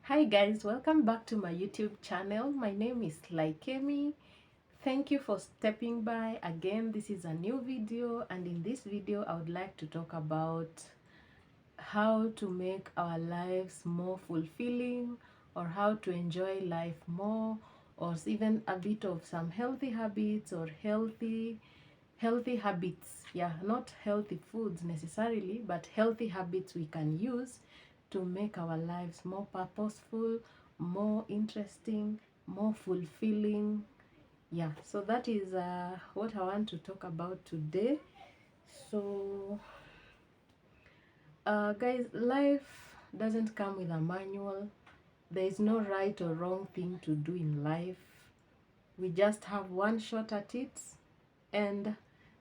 Hi guys, welcome back to my YouTube channel. My name is Laikemi. Thank you for stepping by. Again, this is a new video, and in this video I would like to talk about how to make our lives more fulfilling, or how to enjoy life more, or even a bit of some healthy habits or healthy habits. Yeah, not healthy foods necessarily, but healthy habits we can use to make our lives more purposeful, more interesting, more fulfilling. Yeah, so that is what I want to talk about today. So guys, life doesn't come with a manual. There is no right or wrong thing to do in life. We just have one shot at it, and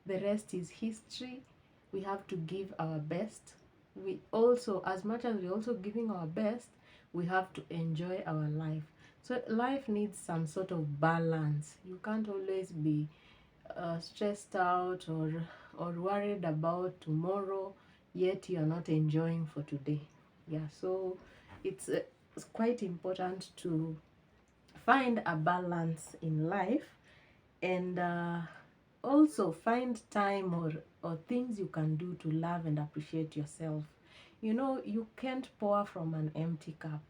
the rest is history. We have to give our best. We also, as much as we're also giving our best, we have to enjoy our life. So life needs some sort of balance. You can't always be stressed out or worried about tomorrow, yet you are not enjoying for today. Yeah, so it's quite important to find a balance in life, and also find time or things you can do to love and appreciate yourself. You know, you can't pour from an empty cup.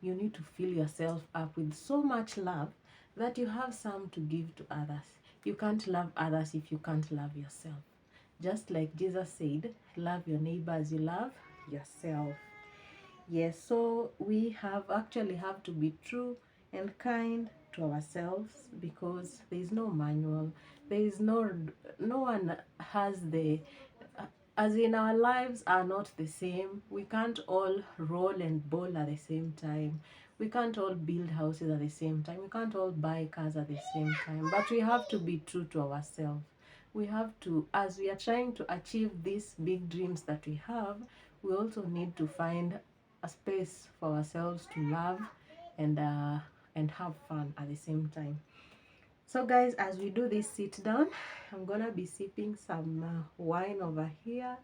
You need to fill yourself up with so much love that you have some to give to others. You can't love others if you can't love yourself. Just like Jesus said, love your neighbor as you love yourself. Yes, so we have to be true and kind to ourselves, because there is no manual. There is no one has the as in, our lives are not the same. We can't all roll and bowl at the same time. We can't all build houses at the same time. We can't all buy cars at the same time. But we have to be true to ourselves. We have to, as we are trying to achieve these big dreams that we have, we also need to find a space for ourselves to love and have fun at the same time. So guys, as we do this sit down, I'm gonna be sipping some wine over here.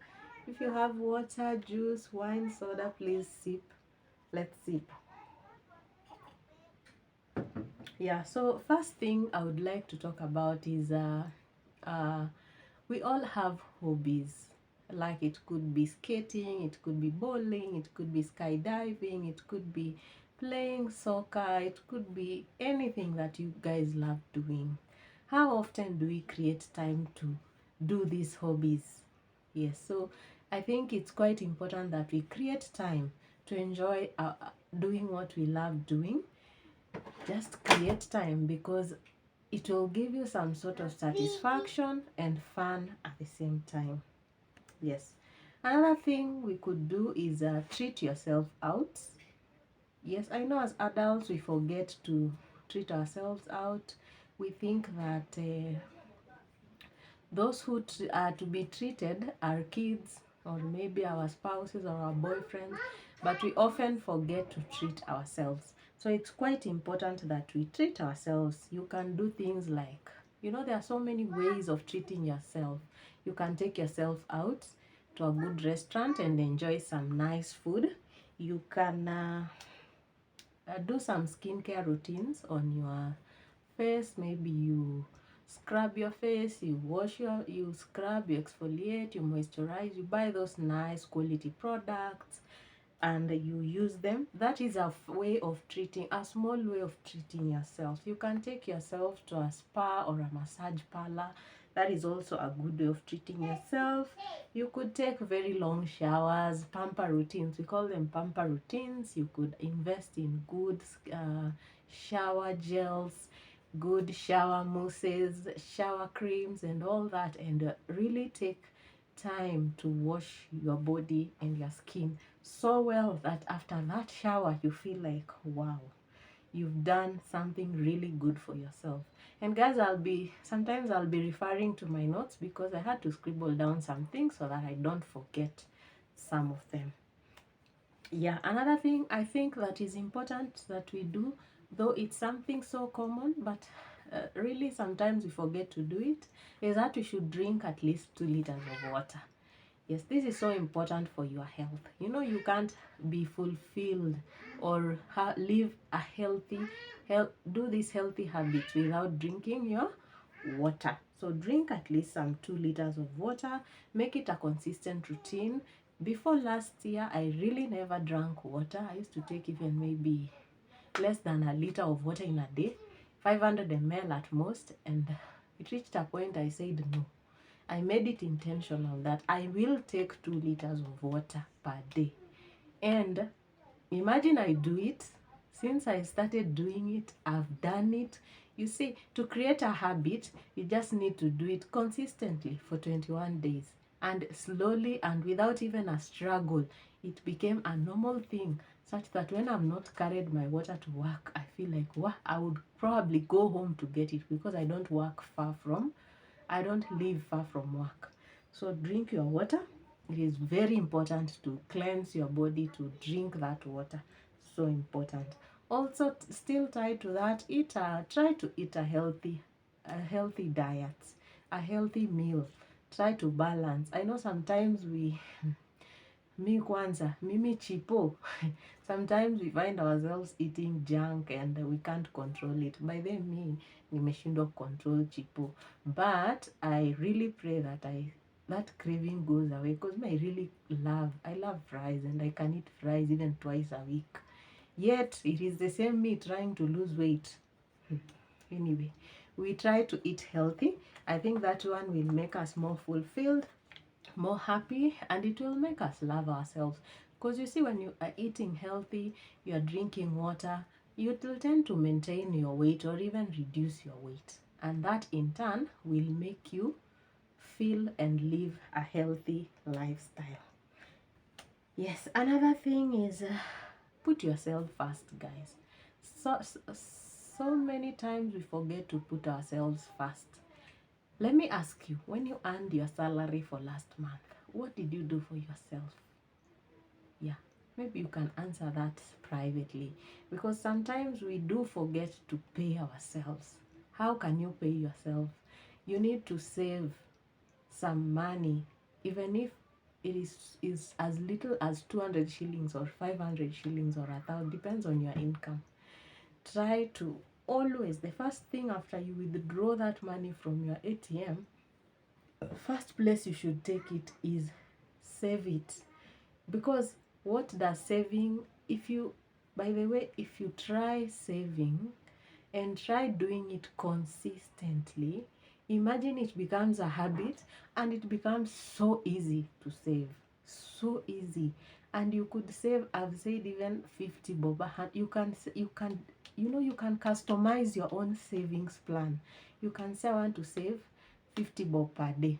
If you have water, juice, wine, soda, please sip. Let's sip. Yeah, so first thing I would like to talk about is uh, we all have hobbies. Like, it could be skating, it could be bowling, it could be skydiving, it could be playing soccer, it could be anything that you guys love doing. How often do we create time to do these hobbies? Yes, so I think it's quite important that we create time to enjoy doing what we love doing. Just create time, because it will give you some sort of satisfaction and fun at the same time. Yes. Another thing we could do is treat yourself out. Yes, I know as adults we forget to treat ourselves out. We think that those who are to be treated are kids, or maybe our spouses or our boyfriends, but we often forget to treat ourselves. So it's quite important that we treat ourselves. You can do things like, there are so many ways of treating yourself. You can take yourself out to a good restaurant and enjoy some nice food. You can do some skincare routines on your face. Maybe you scrub your face, you scrub, you exfoliate, you moisturize, you buy those nice quality products and you use them. That is a small way of treating yourself. You can take yourself to a spa or a massage parlor. That is also a good way of treating yourself. You could take very long showers, pamper routines. We call them pamper routines. You could invest in good shower gels, good shower mousses, shower creams, and all that, and really take time to wash your body and your skin so well that after that shower you feel like, wow, you've done something really good for yourself. And guys, sometimes I'll be referring to my notes, because I had to scribble down some things so that I don't forget some of them. Yeah, another thing I think that is important that we do, though it's something so common, but really sometimes we forget to do it, is that we should drink at least 2 liters of water. Yes, this is so important for your health. You know, you can't be fulfilled or live a healthy, do this healthy habit without drinking your water. So drink at least some 2 liters of water. Make it a consistent routine. Before last year, I really never drank water. I used to take even maybe less than a liter of water in a day, 500 ml at most, and it reached a point I said no. I made it intentional that I will take 2 liters of water per day. And imagine I do it. Since I started doing it, I've done it. You see, to create a habit, you just need to do it consistently for 21 days. And slowly and without even a struggle, it became a normal thing, such that when I'm not carried my water to work, I feel like, wow, I would probably go home to get it because I don't live far from work. So drink your water. It is very important to cleanse your body, to drink that water. So important. Also, still tied to that, try to eat a healthy diet, a healthy meal. Try to balance. I know sometimes mimi chipo. Sometimes we find ourselves eating junk and we can't control it. By then nimeshindwa control chipo. But I really pray that that craving goes away, because I love fries and I can eat fries even twice a week. Yet it is the same me trying to lose weight. Anyway, we try to eat healthy. I think that one will make us more fulfilled, more happy, and it will make us love ourselves. Because you see, when you are eating healthy, you are drinking water, you will tend to maintain your weight or even reduce your weight, and that in turn will make you feel and live a healthy lifestyle. Yes, another thing is put yourself first, guys. So many times we forget to put ourselves first. Let me ask you, when you earned your salary for last month, what did you do for yourself? Yeah, maybe you can answer that privately, because sometimes we do forget to pay ourselves. How can you pay yourself? You need to save some money, even if it is as little as 200 shillings or 500 shillings or 1,000, depends on your income. Try to always, the first thing after you withdraw that money from your ATM, first place you should take it is save it. Because what does saving, if you, by the way, if you try saving and try doing it consistently, imagine it becomes a habit and it becomes so easy to save. So easy. And you could save, I've said, even 50 bob. You can you can customize your own savings plan. You can say, I want to save 50 bob per day,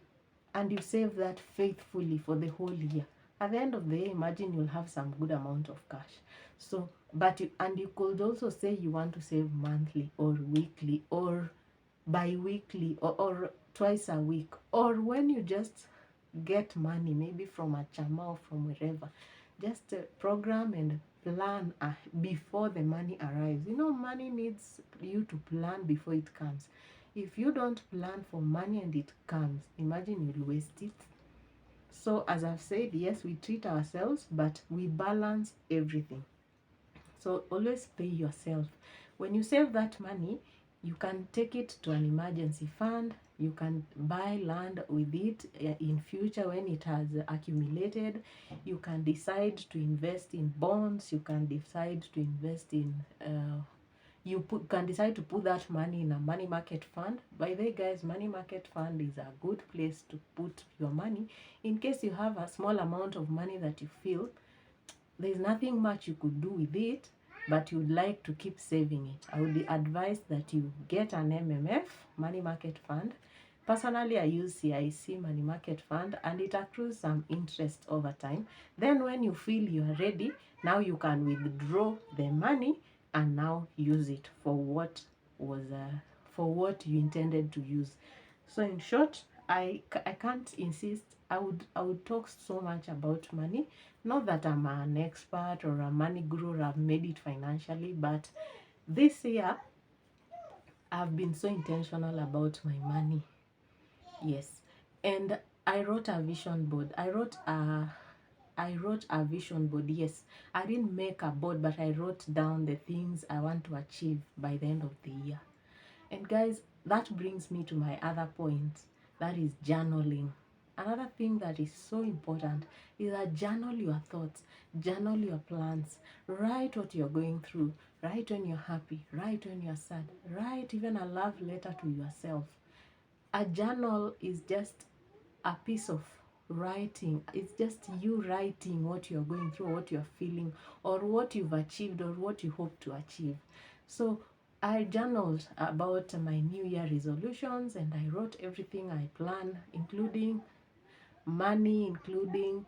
and you save that faithfully for the whole year. At the end of the year, imagine you'll have some good amount of cash. So, you could also say you want to save monthly or weekly or bi-weekly, or twice a week, or when you just get money, maybe from a chama or from wherever. Just program and plan before the money arrives. You know, money needs you to plan before it comes. If you don't plan for money and it comes, imagine you'll waste it. So as I've said, yes, we treat ourselves, but we balance everything. So always pay yourself. When you save that money, you can take it to an emergency fund. You can buy land with it in future when it has accumulated. You can decide to invest in bonds. You can decide to invest in can decide to put that money in a money market fund. By the way, guys, money market fund is a good place to put your money in case you have a small amount of money that you feel there's nothing much you could do with it, but you'd like to keep saving it. I would advise that you get an MMF, money market fund. Personally, I use CIC money market fund, and it accrues some interest over time. Then when you feel you are ready, now you can withdraw the money and now use it for what you intended to use. So in short, I can't insist. I would talk so much about money. Not that I'm an expert or a money guru or I've made it financially, but this year I've been so intentional about my money. Yes. And I wrote a vision board. I wrote a vision board. Yes, I didn't make a board, but I wrote down the things I want to achieve by the end of the year. And guys, that brings me to my other point, that is journaling. Another thing that is so important is that journal your thoughts, journal your plans, write what you're going through, write when you're happy, write when you're sad, write even a love letter to yourself. A journal is just a piece of writing. It's just you writing what you're going through, what you're feeling, or what you've achieved, or what you hope to achieve. So I journaled about my New Year resolutions, and I wrote everything I plan, including money, including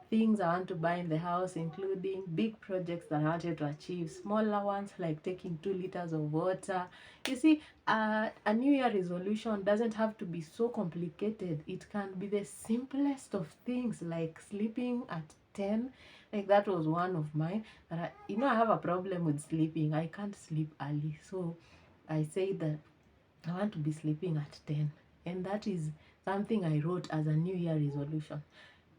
things I want to buy in the house, including big projects that I wanted to achieve, smaller ones like taking 2 liters of water. You see, a New Year resolution doesn't have to be so complicated. It can be the simplest of things, like sleeping at 10. Like that was one of mine. I have a problem with sleeping. I can't sleep early. So I say that I want to be sleeping at 10. And that is something I wrote as a New Year resolution.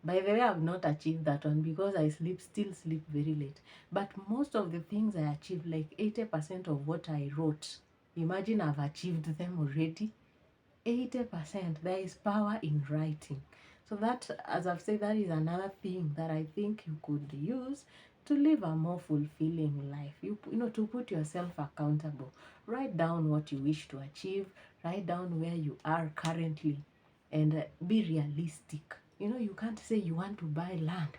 By the way, I've not achieved that one because I still sleep very late. But most of the things I achieved, like 80% of what I wrote, imagine I've achieved them already. 80%. There is power in writing. So that, as I've said, that is another thing that I think you could use to live a more fulfilling life. You know, to put yourself accountable. Write down what you wish to achieve. Write down where you are currently, and be realistic. You can't say you want to buy land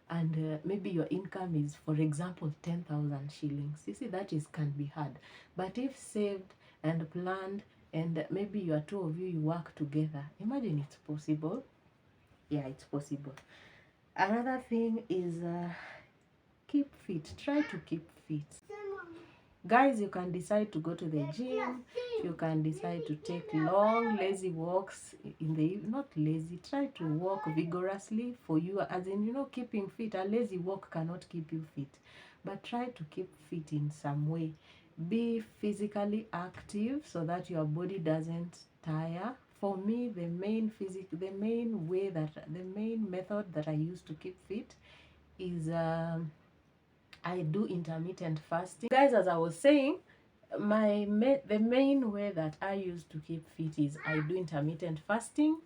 and maybe your income is, for example, 10,000 shillings. You see, can be hard. But if saved and planned, and maybe you are two of you work together, imagine it's possible. Yeah, it's possible. Another thing is keep fit. Try to keep fit. Guys, you can decide to go to the gym. You can decide to take long, lazy walks in the not lazy. Try to walk vigorously for you, as in, keeping fit. A lazy walk cannot keep you fit, but try to keep fit in some way. Be physically active so that your body doesn't tire. For me, the main method that I use to keep fit is I do intermittent fasting. Guys, as I was saying, the main way that I use to keep fit is I do intermittent fasting.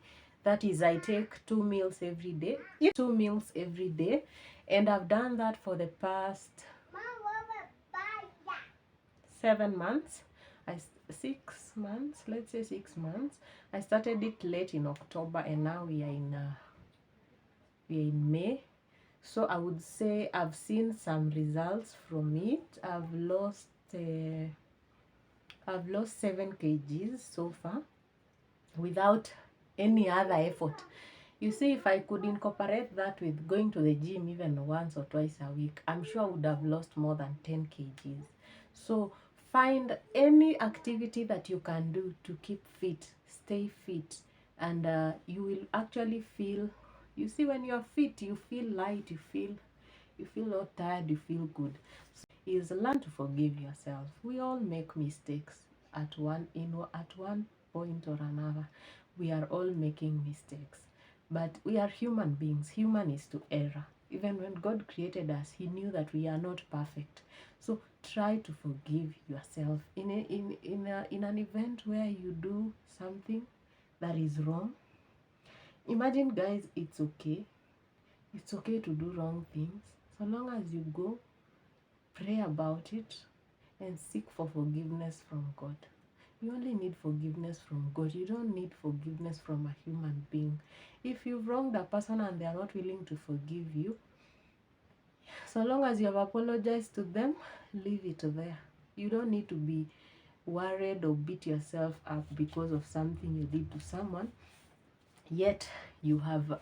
That is, I take 2 meals every day. 2 meals every day. And I've done that for the past 7 months. 6 months, let's say 6 months. I started it late in October, and now we are in May. So I would say I've seen some results from it. I've lost 7 kgs so far without any other effort. You see, if I could incorporate that with going to the gym even once or twice a week, I'm sure I would have lost more than 10 kgs. So find any activity that you can do to keep fit, stay fit, and you will actually feel. You see, when you're fit, you feel light, you feel not tired, you feel good. So, is learn to forgive yourself. We all make mistakes at one point or another. We are all making mistakes, but we are human beings. Human is to err. Even when God created us, He knew that we are not perfect. So try to forgive yourself in an event where you do something that is wrong. Imagine, guys, it's okay. It's okay to do wrong things, so long as you go, pray about it, and seek for forgiveness from God. You only need forgiveness from God. You don't need forgiveness from a human being. If you've wronged a person and they are not willing to forgive you, so long as you have apologized to them, leave it there. You don't need to be worried or beat yourself up because of something you did to someone, yet you have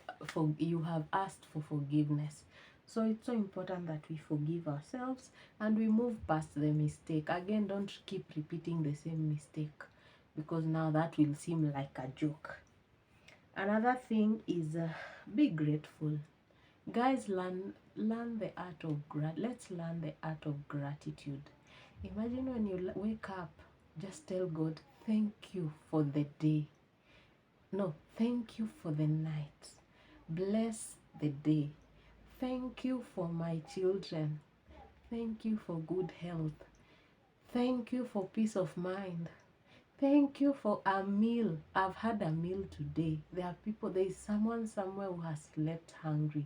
asked for forgiveness. So it's so important that we forgive ourselves and we move past the mistake. Again, don't keep repeating the same mistake, because now that will seem like a joke. Another thing is be grateful. Guys, let's learn the art of gratitude. Imagine when you wake up, just tell God, thank you for the day. No, thank you for the night. Bless the day. Thank you for my children. Thank you for good health. Thank you for peace of mind. Thank you for a meal. I've had a meal today. There is someone somewhere who has slept hungry.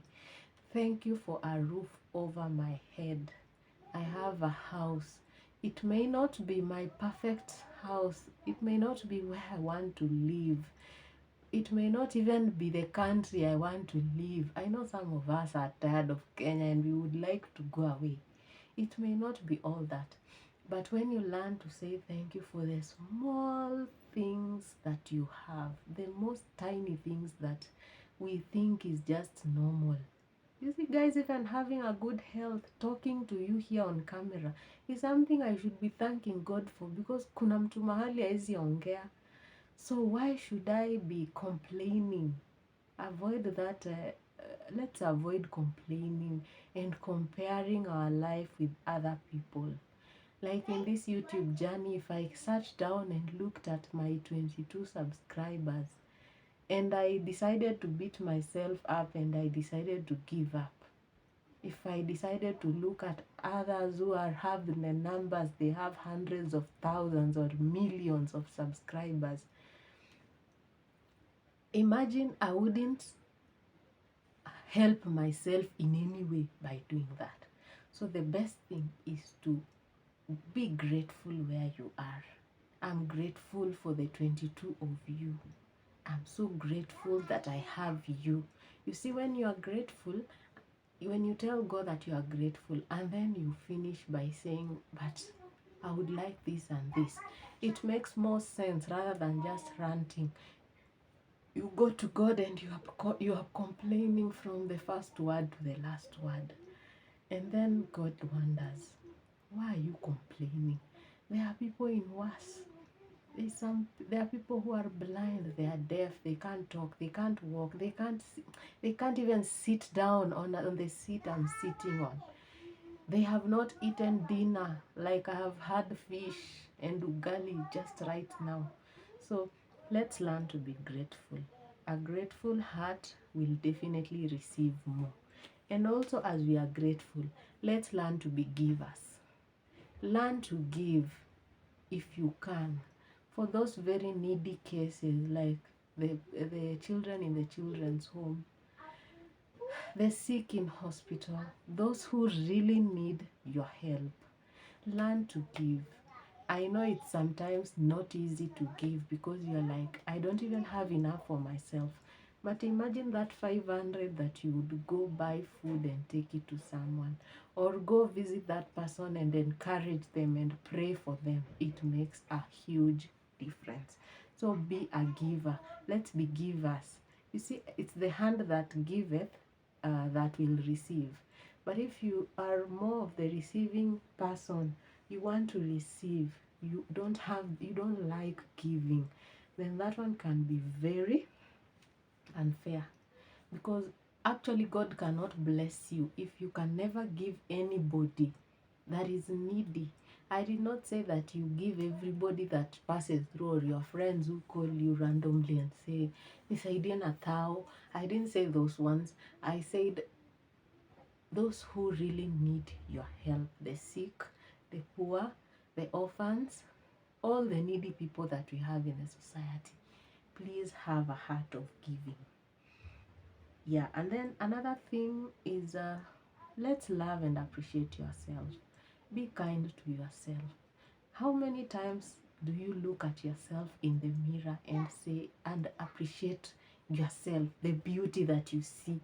Thank you for a roof over my head. I have a house. It may not be my perfect house. It may not be where I want to live. It may not even be the country I want to live. I know some of us are tired of Kenya and we would like to go away. It may not be all that. But when you learn to say thank you for the small things that you have, the most tiny things that we think is just normal. You see, guys, even having a good health, talking to you here on camera is something I should be thanking God for, because kuna mtu mahali haezi ongea. So why should I be complaining? Avoid that. Let's avoid complaining and comparing our life with other people. Like in this YouTube journey, if I sat down and looked at my 22 subscribers and I decided to beat myself up and I decided to give up, if I decided to look at others who have the numbers, they have hundreds of thousands or millions of subscribers, imagine I wouldn't help myself in any way by doing that. So the best thing is to be grateful where you are. I'm grateful for the 22 of you. I'm so grateful that I have you. You see, when you are grateful, when you tell God that you are grateful and then you finish by saying, but I would like this and this, it makes more sense rather than just ranting. You go to God and you are complaining from the first word to the last word. And then God wonders, why are you complaining? There are people in worse. There are people who are blind, they are deaf, they can't talk, they can't walk, they can't even sit down on the seat I'm sitting on. They have not eaten dinner, like I have had fish and ugali just right now. So let's learn to be grateful. A grateful heart will definitely receive more. And also, as we are grateful, let's learn to be givers. Learn to give if you can. For those very needy cases, like the children in the children's home, the sick in hospital, those who really need your help, learn to give. I know it's sometimes not easy to give because you're like, I don't even have enough for myself. But imagine that 500 that you would go buy food and take it to someone, or go visit that person and encourage them and pray for them. It makes a huge difference. So be a giver. Let's be givers. You see, it's the hand that giveth that will receive. But if you are more of the receiving person, you want to receive, you don't like giving, then that one can be very unfair, because actually God cannot bless you if you can never give anybody that is needy. I did not say that you give everybody that passes through, or your friends who call you randomly and say, nisaidie na thao. I didn't say those ones. I said those who really need your help, the sick, the poor, the orphans, all the needy people that we have in the society. Please have a heart of giving. Yeah, and then another thing is let's love and appreciate yourself. Be kind to yourself. How many times do you look at yourself in the mirror and say and appreciate yourself, the beauty that you see?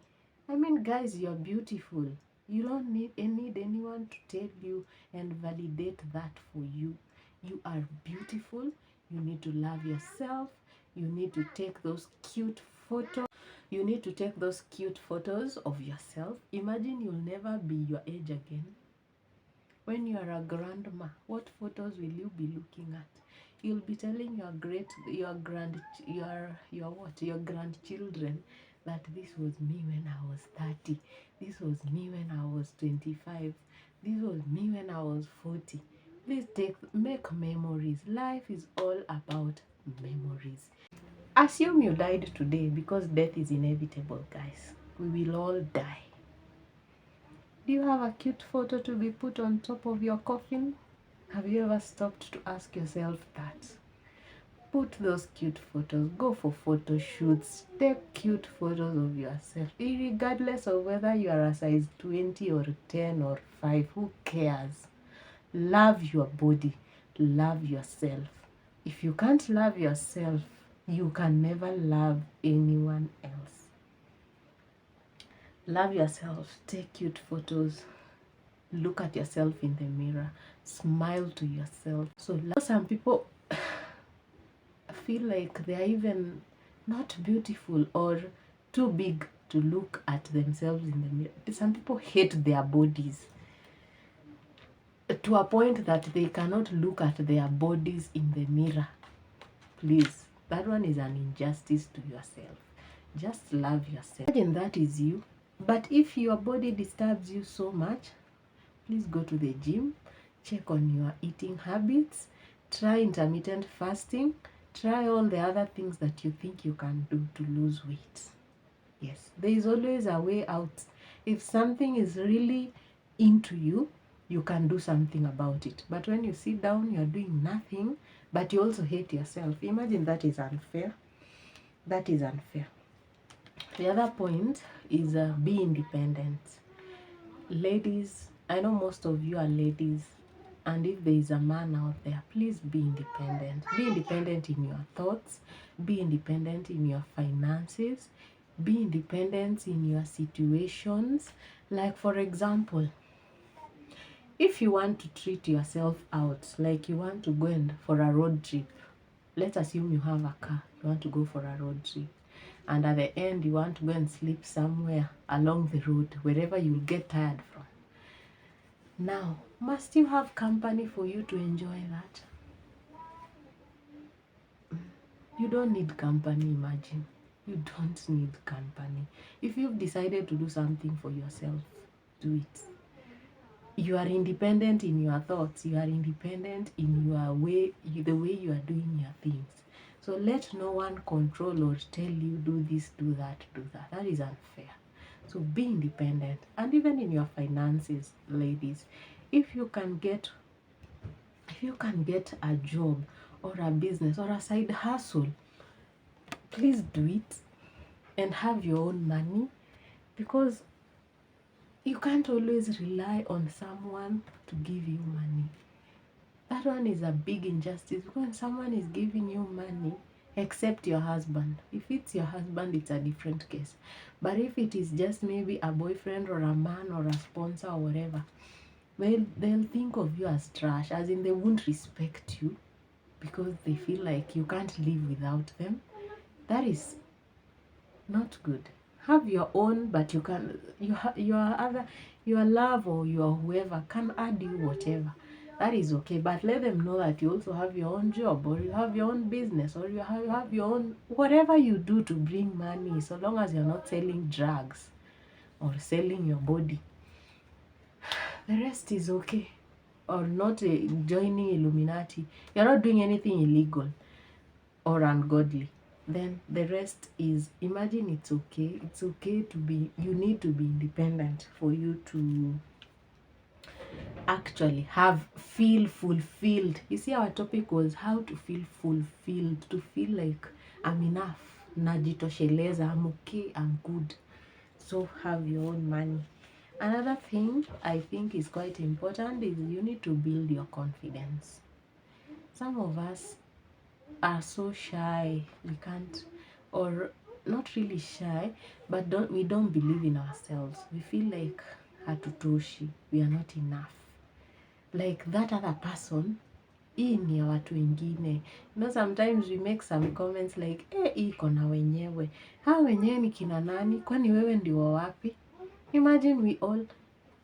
I mean, guys, you're beautiful. You don't need anyone to tell you and validate that for you. You are beautiful. You need to love yourself. You need to take those cute photos. You need to take those cute photos of yourself. Imagine you'll never be your age again. When you are a grandma, what photos will you be looking at? You'll be telling your grandchildren that this was me when I was 30. This was me when I was 25. This was me when I was 40. Please make memories. Life is all about memories. Assume you died today, because death is inevitable, guys. We will all die. Do you have a cute photo to be put on top of your coffin? Have you ever stopped to ask yourself that? Put those cute photos. Go for photo shoots. Take cute photos of yourself. Regardless of whether you are a size 20 or 10 or 5, who cares? Love your body. Love yourself. If you can't love yourself, you can never love anyone else. Love yourself. Take cute photos. Look at yourself in the mirror. Smile to yourself. So some people feel like they are even not beautiful or too big to look at themselves in the mirror. Some people hate their bodies to a point that they cannot look at their bodies in the mirror. Please, that one is an injustice to yourself. Just love yourself. Imagine that is you. But if your body disturbs you so much, please go to the gym, check on your eating habits, try intermittent fasting, try all the other things that you think you can do to lose weight. Yes, there is always a way out. If something is really into you, you can do something about it. But when you sit down, you're doing nothing, but you also hate yourself. Imagine that is unfair. That is unfair. The other point is be independent. Ladies, I know most of you are ladies, and if there is a man out there, please be independent. Be independent in your thoughts, be independent in your finances, be independent in your situations. Like, for example, if you want to treat yourself out, like you want to go for a road trip, let's assume you have a car, you want to go for a road trip, and at the end you want to go and sleep somewhere along the road, wherever you'll get tired from. Now, must you have company for you to enjoy that? You don't need company, imagine. You don't need company. If you've decided to do something for yourself, do it. You are independent in your thoughts. You are independent in your way, the way you are doing your things. So let no one control or tell you do this, do that, do that. That is unfair. So be independent. And even in your finances, ladies, if you can get a job or a business or a side hustle, please do it and have your own money, because you can't always rely on someone to give you money. That one is a big injustice, when someone is giving you money, except your husband. If it's your husband, it's a different case. But if it is just maybe a boyfriend or a man or a sponsor or whatever, they'll think of you as trash, as in they won't respect you because they feel like you can't live without them. That is not good. Have your own, but you can, your love or your whoever can add you whatever. That is okay, but let them know that you also have your own job, or you have your own business, or you have your own, whatever you do to bring money, so long as you're not selling drugs or selling your body. The rest is okay. Or not joining Illuminati. You're not doing anything illegal or ungodly. Then the rest is, imagine it's okay. It's okay to be, you need to be independent for you to actually feel fulfilled. You see, our topic was how to feel fulfilled, to feel like I'm enough, najitosheleza, I'm okay, I'm good. So have your own money. Another thing I think is quite important is you need to build your confidence. Some of us are so shy, we can't, or not really shy, but we don't believe in ourselves. We feel like hatutoshi, we are not enough. Like that other person, hii ni ya watu wengine. You know, sometimes we make some comments like, iko na wenyewe. Hao wenyewe ni kina nani? Kwani wewe ndio wapi? Imagine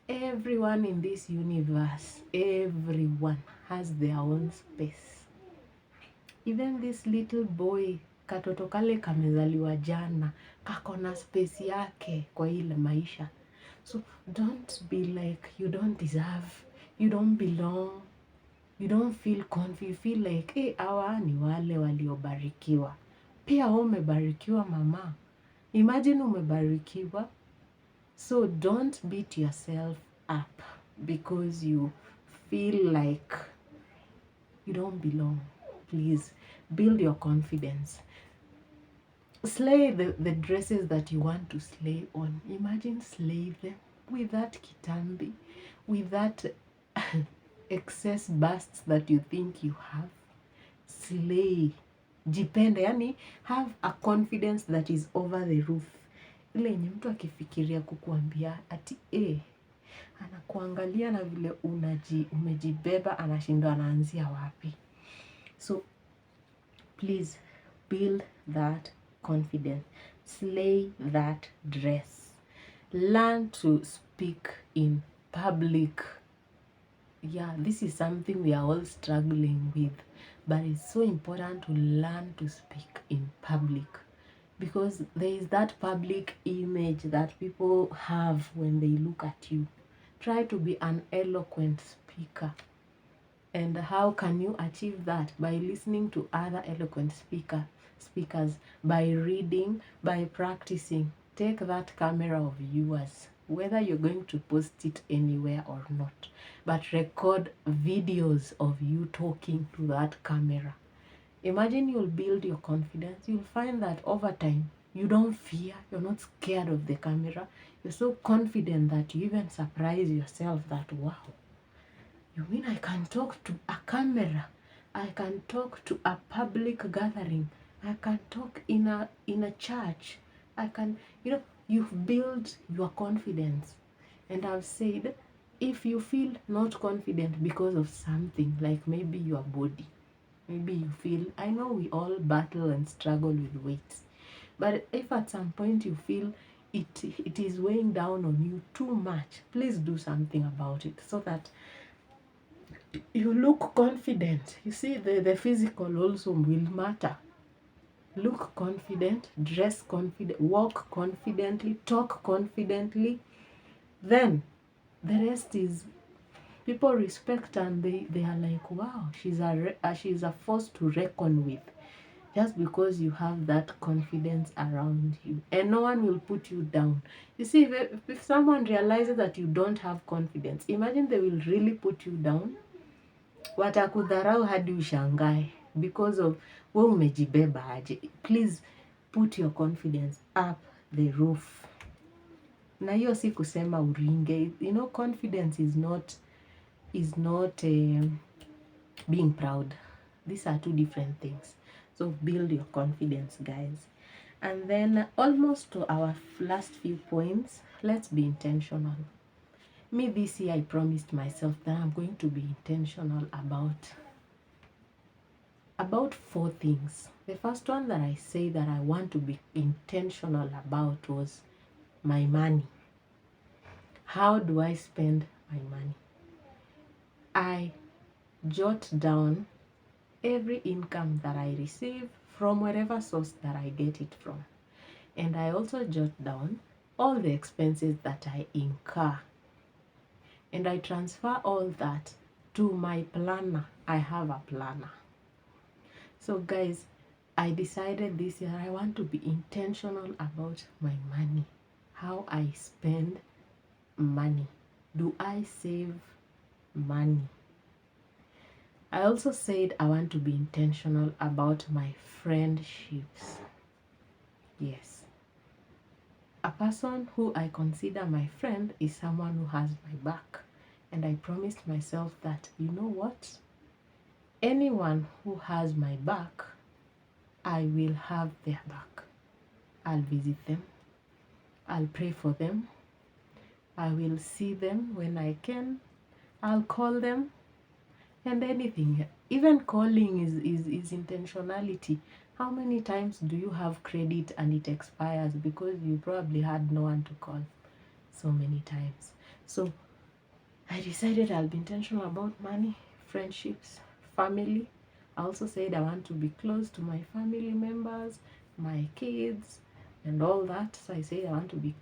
everyone in this universe, everyone has their own space. Even this little boy, katoto kale kamezaliwa jana, kakona space yake kwa ile maisha. So don't be like you don't deserve, you don't belong, you don't feel confident, you feel like hawa ni wale waliobarikiwa. Pia wewe umebarikiwa mama. Imagine umebarikiwa. So don't beat yourself up because you feel like you don't belong. Please build your confidence. Slay the dresses that you want to slay on. Imagine slay them with that kitambi, with that excess busts that you think you have. Slay. Jipende, yani have a confidence that is over the roof. Ile yenye mtu akifikiria kukuambia ati anakuangalia na vile umejibeba, anashindwa anaanzia wapi. So please build that confidence. Slay that dress. Learn to speak in public. Yeah, this is something we are all struggling with, but it's so important to learn to speak in public, because there is that public image that people have when they look at you. Try to be an eloquent speaker. And how can you achieve that? By listening to other eloquent speakers, by reading, by practicing. Take that camera of yours, whether you're going to post it anywhere or not, but record videos of you talking to that camera. Imagine you'll build your confidence. You'll find that over time, you don't fear, you're not scared of the camera. You're so confident that you even surprise yourself that, wow, you mean I can talk to a camera? I can talk to a public gathering. I can talk in a church. I can, you've built your confidence. And I've said, if you feel not confident because of something, like maybe your body, maybe you feel, I know we all battle and struggle with weight, but if at some point you feel it is weighing down on you too much, please do something about it so that you look confident. You see, the physical also will matter. Look confident, dress confident, walk confidently, talk confidently. Then the rest is people respect, and they are like, wow, she's a force to reckon with, just because you have that confidence around you, and no one will put you down. You see, if someone realizes that you don't have confidence, imagine they will really put you down. Watakudharau hadi ushangae because of wewe umejibeba aje. Please put your confidence up the roof. Na hiyo si kusema uringe. Confidence is not being proud. These are two different things. So build your confidence, guys. And then almost to our last few points, let's be intentional. Me this year, I promised myself that I'm going to be intentional about 4 things. The first one that I say that I want to be intentional about was my money. How do I spend my money? I jot down every income that I receive from whatever source that I get it from. And I also jot down all the expenses that I incur. And I transfer all that to my planner. I have a planner. So guys, I decided this year I want to be intentional about my money. How I spend money. Do I save money? I also said I want to be intentional about my friendships. Yes. A person who I consider my friend is someone who has my back. And I promised myself that, you know what? Anyone who has my back, I will have their back. I'll visit them. I'll pray for them. I will see them when I can. I'll call them. And anything. Even calling is intentionality. How many times do you have credit and it expires because you probably had no one to call? So many times. So I decided I'll be intentional about money, friendships, family. I also said I want to be close to my family members, my kids, and all that. So I said I want to be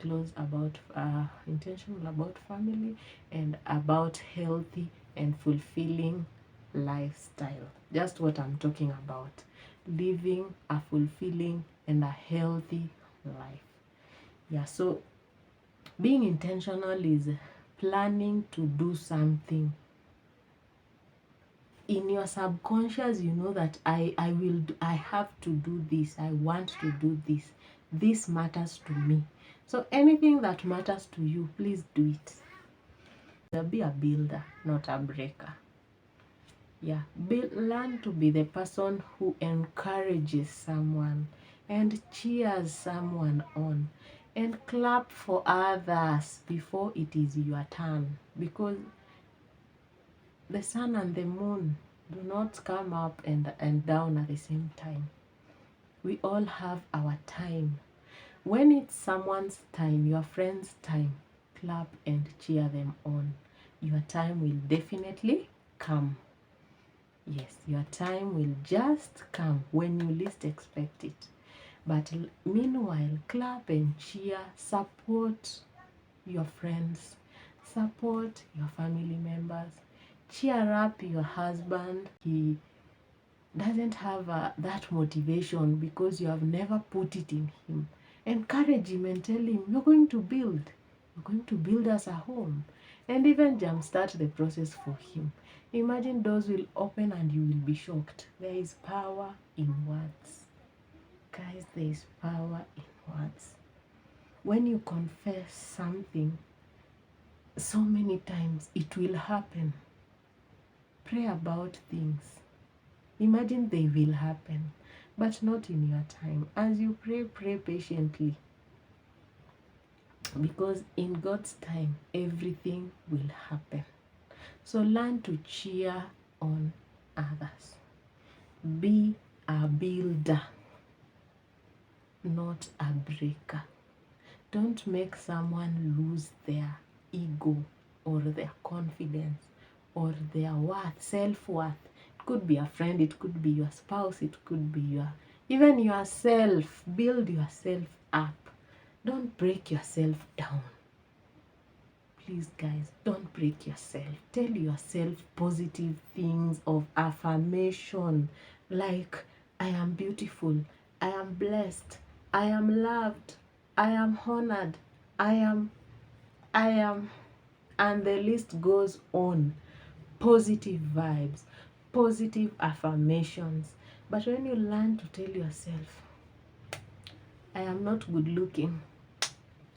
intentional about family and about healthy and fulfilling lifestyle. Just what I'm talking about. living a fulfilling and a healthy life. Yeah, so being intentional is planning to do something. In your subconscious, you know that I have to do this, I want to do this, this matters to me. So anything that matters to you, please do it. Be a builder, not a breaker. Yeah, learn to be the person who encourages someone and cheers someone on and clap for others before it is your turn, because the sun and the moon do not come up and down at the same time. We all have our time. When it's someone's time, your friend's time, clap and cheer them on. Your time will definitely come. Yes, your time will just come when you least expect it. But meanwhile, clap and cheer, support your friends, support your family members, cheer up your husband. He doesn't have that motivation because you have never put it in him. Encourage him and tell him, you're going to build. You're going to build us a home. And even jumpstart the process for him. Imagine doors will open and you will be shocked. There is power in words. Guys, there is power in words. When you confess something so many times, it will happen. Pray about things. Imagine they will happen, but not in your time. As you pray, pray patiently. Because in God's time, everything will happen. So learn to cheer on others. Be a builder, not a breaker. Don't make someone lose their ego or their confidence or their worth, self-worth. It could be a friend, it could be your spouse, it could be even yourself. Build yourself up. Don't break yourself down. Please, guys, don't break yourself. Tell yourself positive things of affirmation, like I am beautiful, I am blessed, I am loved, I am honored, I am, and the list goes on. Positive vibes, positive affirmations. But when you learn to tell yourself, I am not good looking,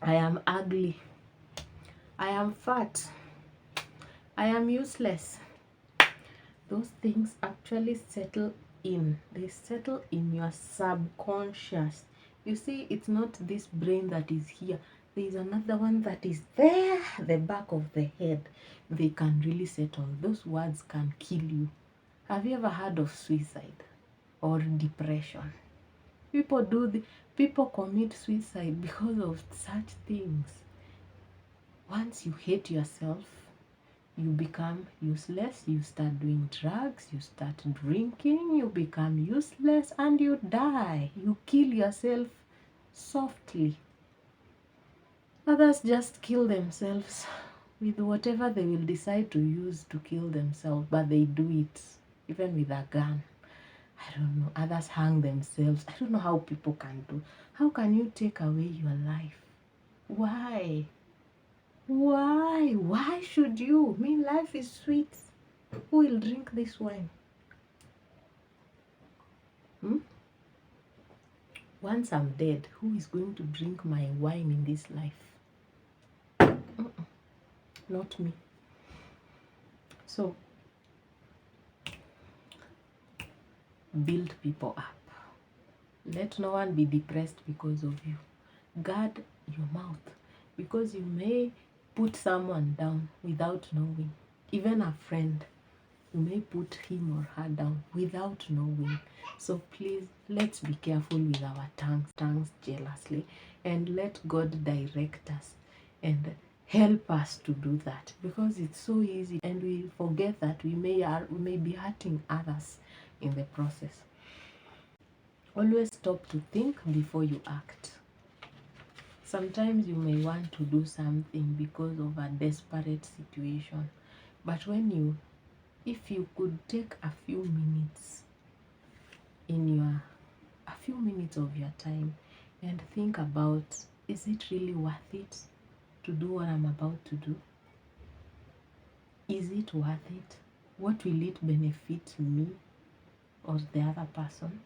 I am ugly, I am fat, I am useless, those things actually settle in. They settle in your subconscious. You see, it's not this brain that is here. There is another one that is there, the back of the head. They can really settle. Those words can kill you. Have you ever heard of suicide or depression? People commit suicide because of such things. Once you hate yourself, you become useless, you start doing drugs, you start drinking, you become useless, and you die. You kill yourself softly. Others just kill themselves with whatever they will decide to use to kill themselves, but they do it even with a gun. I don't know. Others hang themselves. I don't know how people can do. How can you take away your life? Why? Why? Why should you? I mean, life is sweet. Who will drink this wine? Once I'm dead, who is going to drink my wine in this life? Not me. So, build people up. Let no one be depressed because of you. Guard your mouth, because you may put someone down without knowing. Even a friend, you may put him or her down without knowing. So please, let's be careful with our tongues jealously, and let God direct us and help us to do that, because it's so easy and we forget that we may be hurting others in the process. Always stop to think before you act. Sometimes you may want to do something because of a desperate situation, but if you could take a few minutes in your a few minutes of your time and think about, is it really worth it to do what I'm about to do? Is it worth it? What will it benefit me or the other person?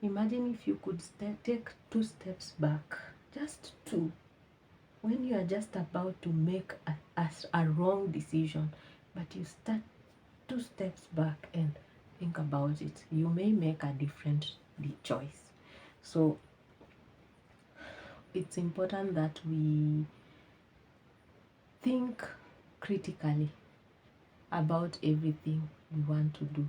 Imagine if you could take 2 steps back, just 2, when you are just about to make a wrong decision, but you start 2 steps back and think about it, you may make a different choice. So it's important that we think critically about everything we want to do.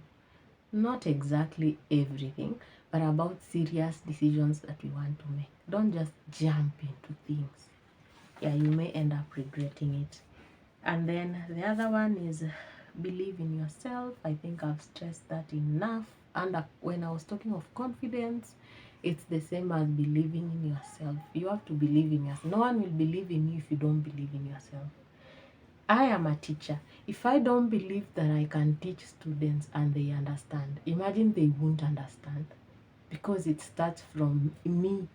Not exactly everything, but about serious decisions that we want to make. Don't just jump into things. Yeah, you may end up regretting it. And then the other one is believe in yourself. I think I've stressed that enough. And when I was talking of confidence, it's the same as believing in yourself. You have to believe in yourself. No one will believe in you if you don't believe in yourself. I am a teacher. If I don't believe that I can teach students and they understand, imagine they won't understand, because it starts from me,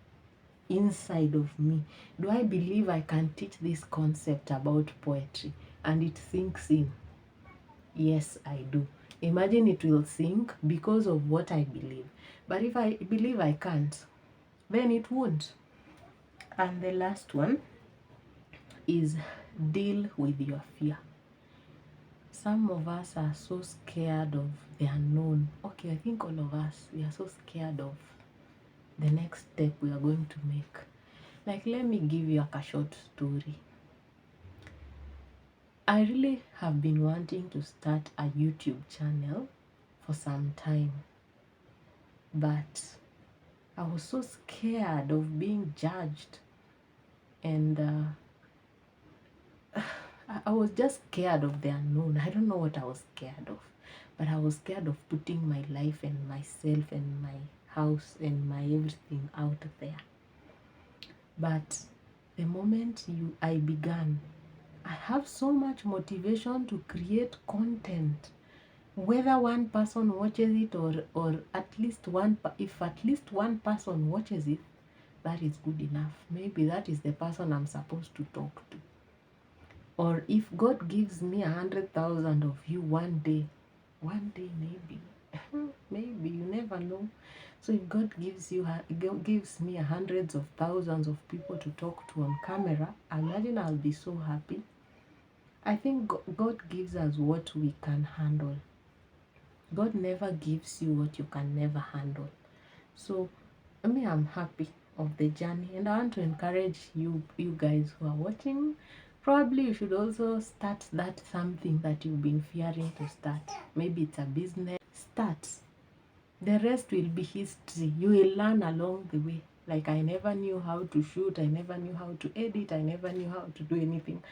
inside of me. Do I believe I can teach this concept about poetry and it sinks in? Yes, I do. Imagine it will sink because of what I believe. But if I believe I can't, then it won't. And the last one is deal with your fear. Some of us are so scared of the unknown. Okay, I think all of us, we are so scared of the next step we are going to make. Like, let me give you a short story. I really have been wanting to start a YouTube channel for some time, but I was so scared of being judged, and I was just scared of the unknown. I don't know what I was scared of, but I was scared of putting my life and myself and my house and my everything out there. But the moment I began, I have so much motivation to create content. Whether one person watches it or at least one, if at least one person watches it, that is good enough. Maybe that is the person I'm supposed to talk to. Or if God gives me 100,000 of you one day maybe, maybe, you never know. So if God gives me hundreds of thousands of people to talk to on camera, imagine I'll be so happy. I think God gives us what we can handle. God never gives you what you can never handle. So I'm happy of the journey, and I want to encourage you guys who are watching. Probably you should also start that something that you've been fearing to start. Maybe it's a business. Start. The rest will be history. You will learn along the way. Like, I never knew how to shoot, I never knew how to edit, I never knew how to do anything.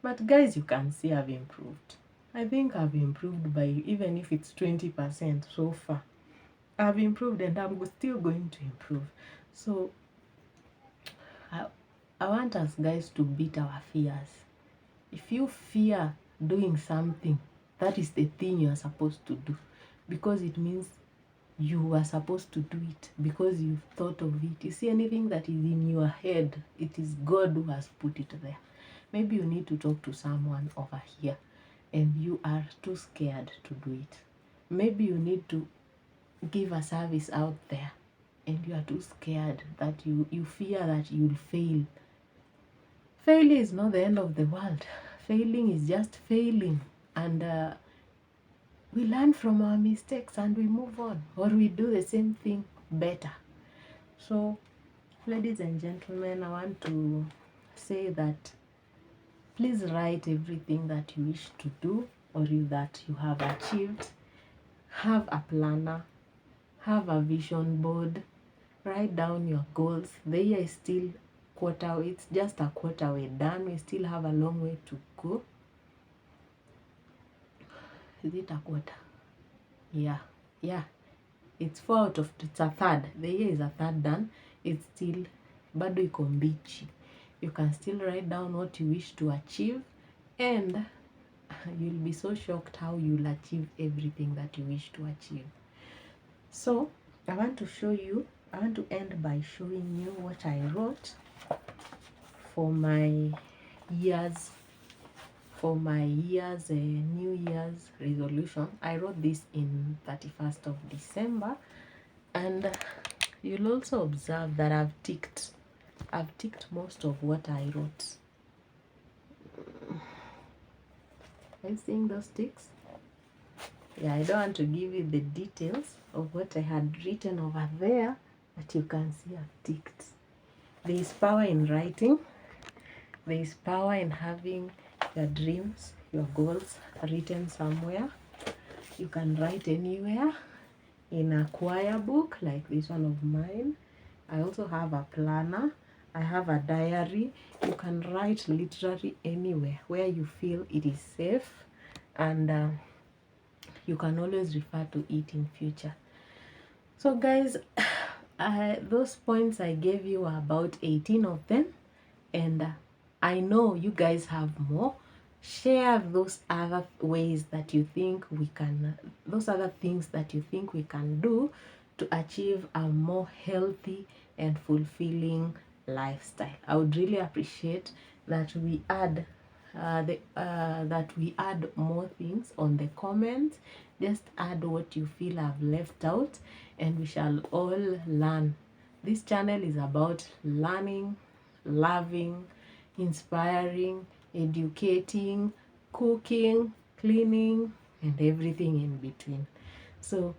But guys, you can see I've improved. I think I've improved by, even if it's 20% so far. I've improved and I'm still going to improve. So I want us guys to beat our fears. If you fear doing something, that is the thing you are supposed to do, because it means you are supposed to do it because you've thought of it. You see, anything that is in your head, it is God who has put it there. Maybe you need to talk to someone over here and you are too scared to do it. Maybe you need to give a service out there and you are too scared, that you fear that you'll fail. Failure is not the end of the world. Failing is just failing, and we learn from our mistakes and we move on, or we do the same thing better. So, ladies and gentlemen, I want to say that please write everything that you wish to do or that you have achieved. Have a planner, have a vision board, write down your goals. The year is still it's just a quarter way done. We still have a long way to go. Is it a quarter? Yeah. It's a third. The year is a third done. It's still bado iko mbichi. You can still write down what you wish to achieve, and you'll be so shocked how you'll achieve everything that you wish to achieve. So I want to end by showing you what I wrote for my year's New Year's resolution. I wrote this in 31st of December, and you'll also observe that I've ticked most of what I wrote. Are you seeing those ticks? Yeah, I don't want to give you the details of what I had written over there, but you can see I've ticked. There is power in writing. There is power in having your dreams, your goals written somewhere. You can write anywhere, in a choir book like this one of mine. I also have a planner. I have a diary. You can write literally anywhere where you feel it is safe, and you can always refer to it in future. So guys, those points I gave you are about 18 of them, and I know you guys have more. Share those other ways that you think we can, those other things that you think we can do to achieve a more healthy and fulfilling lifestyle. I would really appreciate that we add more things on the comments. Just add what you feel I've left out, and we shall all learn. This channel is about learning, loving, inspiring, educating, cooking, cleaning, and everything in between. So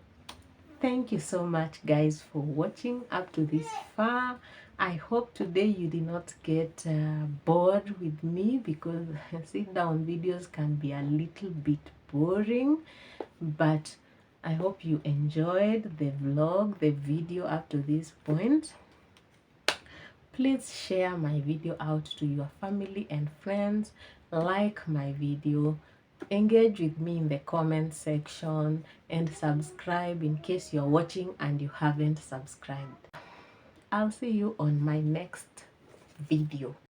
thank you so much guys for watching up to this far. I hope today you did not get bored with me, because sit down videos can be a little bit boring, but I hope you enjoyed the vlog, the video up to this point. Please share my video out to your family and friends. Like my video, engage with me in the comment section, and subscribe in case you're watching and you haven't subscribed. I'll see you on my next video.